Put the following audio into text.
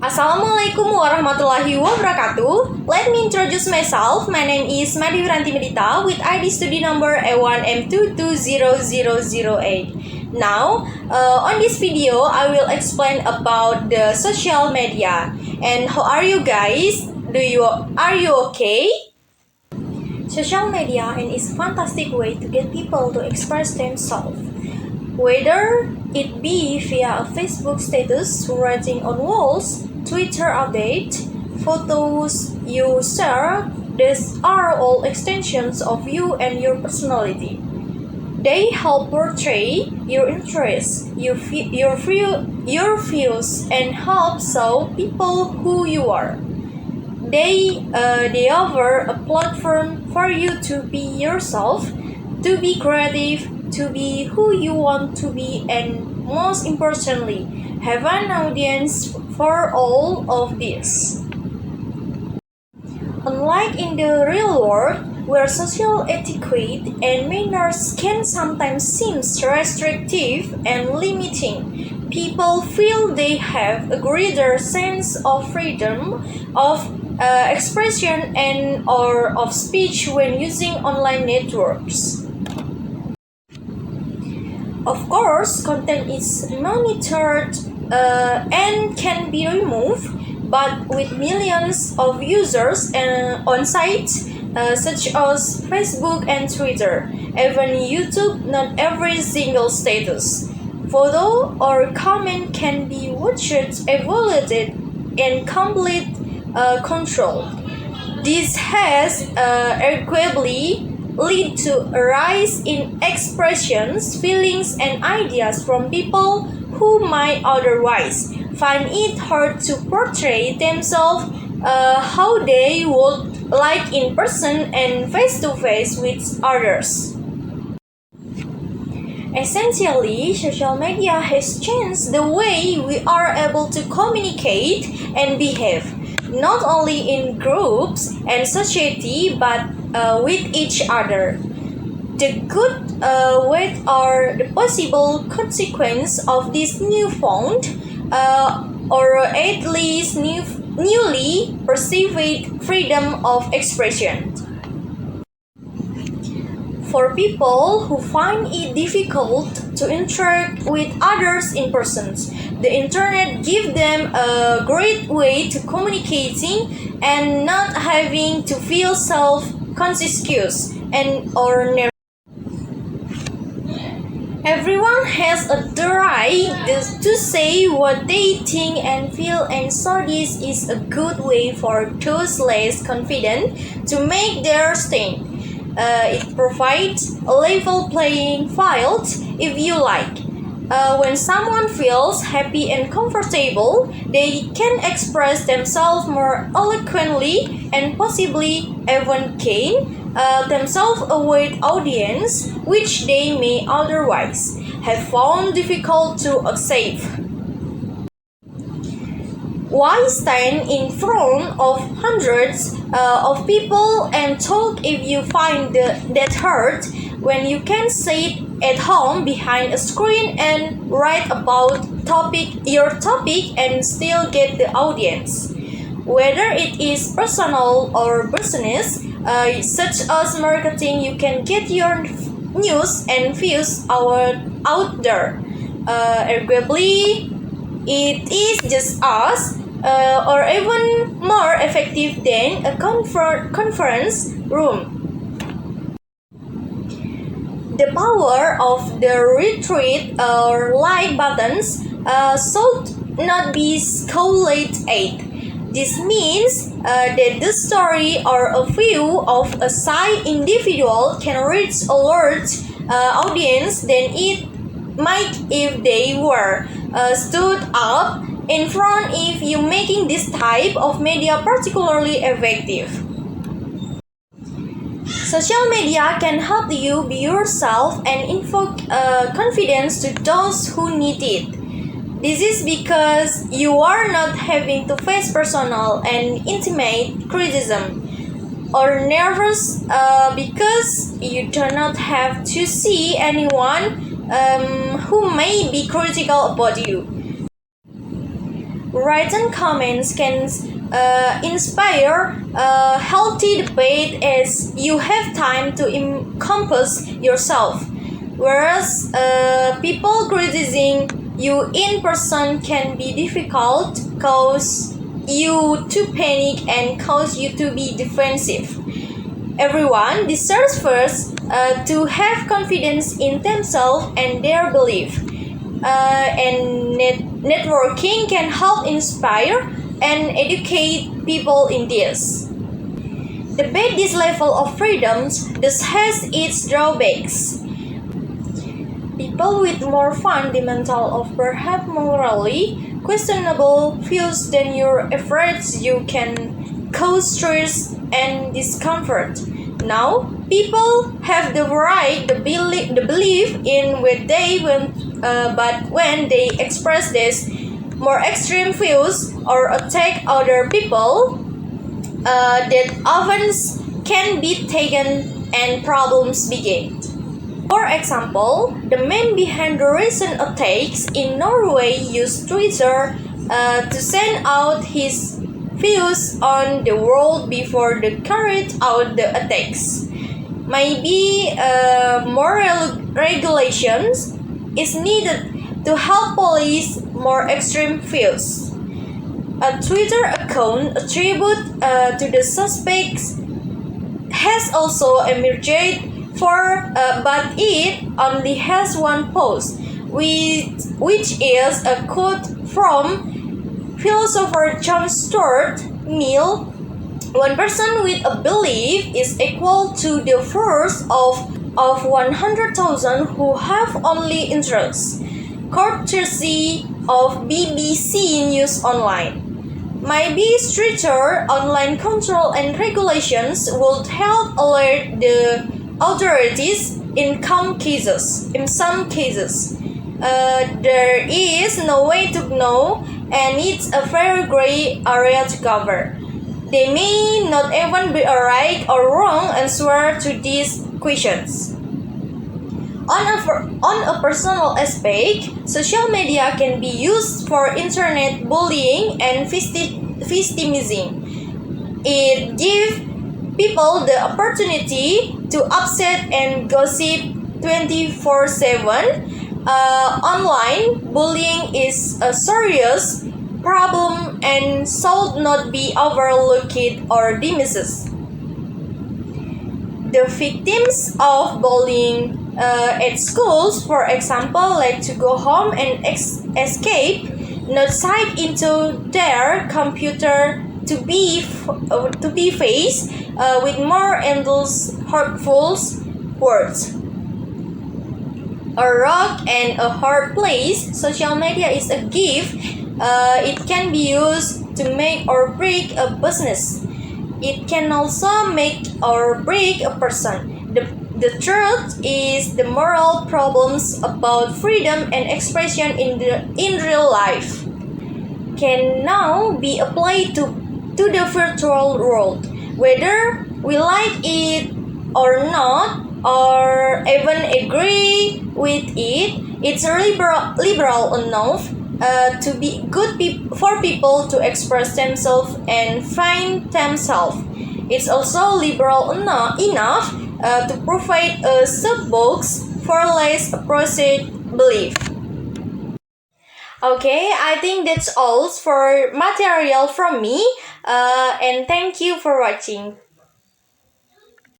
Assalamualaikum warahmatullahi wabarakatuh. Let me introduce myself. My name is Madi Wiranti Medita with ID study number A1M220008. Now, on this video, I will explain about the social media. And how are you guys? Are you okay? Social media is a fantastic way to get people to express themselves. Whether it be via a Facebook status, writing on walls, Twitter update, photos you share, these are all extensions of you and your personality. They help portray your interests, your views, and help show people who you are. They offer a platform for you to be yourself, to be creative, to be who you want to be, and most importantly, have an audience for all of this. Unlike in the real world, where social etiquette and manners can sometimes seem restrictive and limiting, people feel they have a greater sense of freedom of expression and or of speech when using online networks. Of course, content is monitored and can be removed, but with millions of users on sites such as Facebook and Twitter, even YouTube, not every single status, photo, or comment can be watched, evaluated, and complete controlled. This has arguably lead to a rise in expressions, feelings, and ideas from people who might otherwise find it hard to portray themselves how they would like in person and face-to-face with others. Essentially, social media has changed the way we are able to communicate and behave, not only in groups and society, but with each other. The good weight are the possible consequence of this newfound, or at least newly perceived freedom of expression. For people who find it difficult to interact with others in person, the internet gives them a great way to communicating and not having to feel self-conscious and or nervous. Everyone has the right to say what they think and feel, and so this is a good way for those less confident to make their stand. It provides a level playing field, if you like. When someone feels happy and comfortable, they can express themselves more eloquently and possibly even gain themselves a wide audience, which they may otherwise have found difficult to achieve. Why stand in front of hundreds of people and talk if you find that hurt when you can sit at home behind a screen and write about your topic and still get the audience? Whether it is personal or business, such as marketing, you can get your news and views out there. Arguably, it is just us, or even more effective than a conference room. The power of the retweet or like buttons should not be scowled at. This means that the story or a view of a side individual can reach a large audience than it might if they were stood up in front if you making this type of media particularly effective. Social media can help you be yourself and invoke confidence to those who need it. This is because you are not having to face personal and intimate criticism, or nervous because you do not have to see anyone who may be critical about you. written comments can inspire a healthy debate as you have time to encompass yourself. Whereas people criticizing you in person can be difficult, cause you to panic and cause you to be defensive. Everyone deserves first to have confidence in themselves and their belief. And networking can help inspire and educate people in this. Debate this level of freedoms thus has its drawbacks. People with more fundamental or perhaps morally questionable views than your average you can cause stress and discomfort. Now, people have the right, the belief in what they want, but when they express this more extreme views or attack other people, that offense can be taken and problems begin. For example, the man behind the recent attacks in Norway used Twitter to send out his views on the world before they carried out the attacks. Maybe more regulations is needed to help police more extreme views. A Twitter account attributed to the suspects has also emerged but it only has one post, which is a quote from philosopher John Stuart Mill. One person with a belief is equal to the force of 100,000 who have only interests. Courtesy of BBC News Online. Maybe stricter online control and regulations would help alert the authorities in some cases. There is no way to know, and it's a very gray area to cover. They may not even be a right or wrong answer to these questions. On a personal aspect, social media can be used for internet bullying and victimizing. It gives people the opportunity to upset and gossip 24/7. Online bullying is a serious problem and should not be overlooked or dismissed. The victims of bullying at schools, for example, like to go home and escape, not sight into their computer to be faced with more endless hurtful words. A rock and a hard place, social media is a gift. It can be used to make or break a business. It can also make or break a person. The truth is the moral problems about freedom and expression in real life can now be applied to the virtual world. Whether we like it or not, or even agree with it, it's liberal enough to be good for people to express themselves and find themselves. It's also liberal enough to provide a soapbox for less appropriate belief. Okay, I think that's all for material from me, and thank you for watching.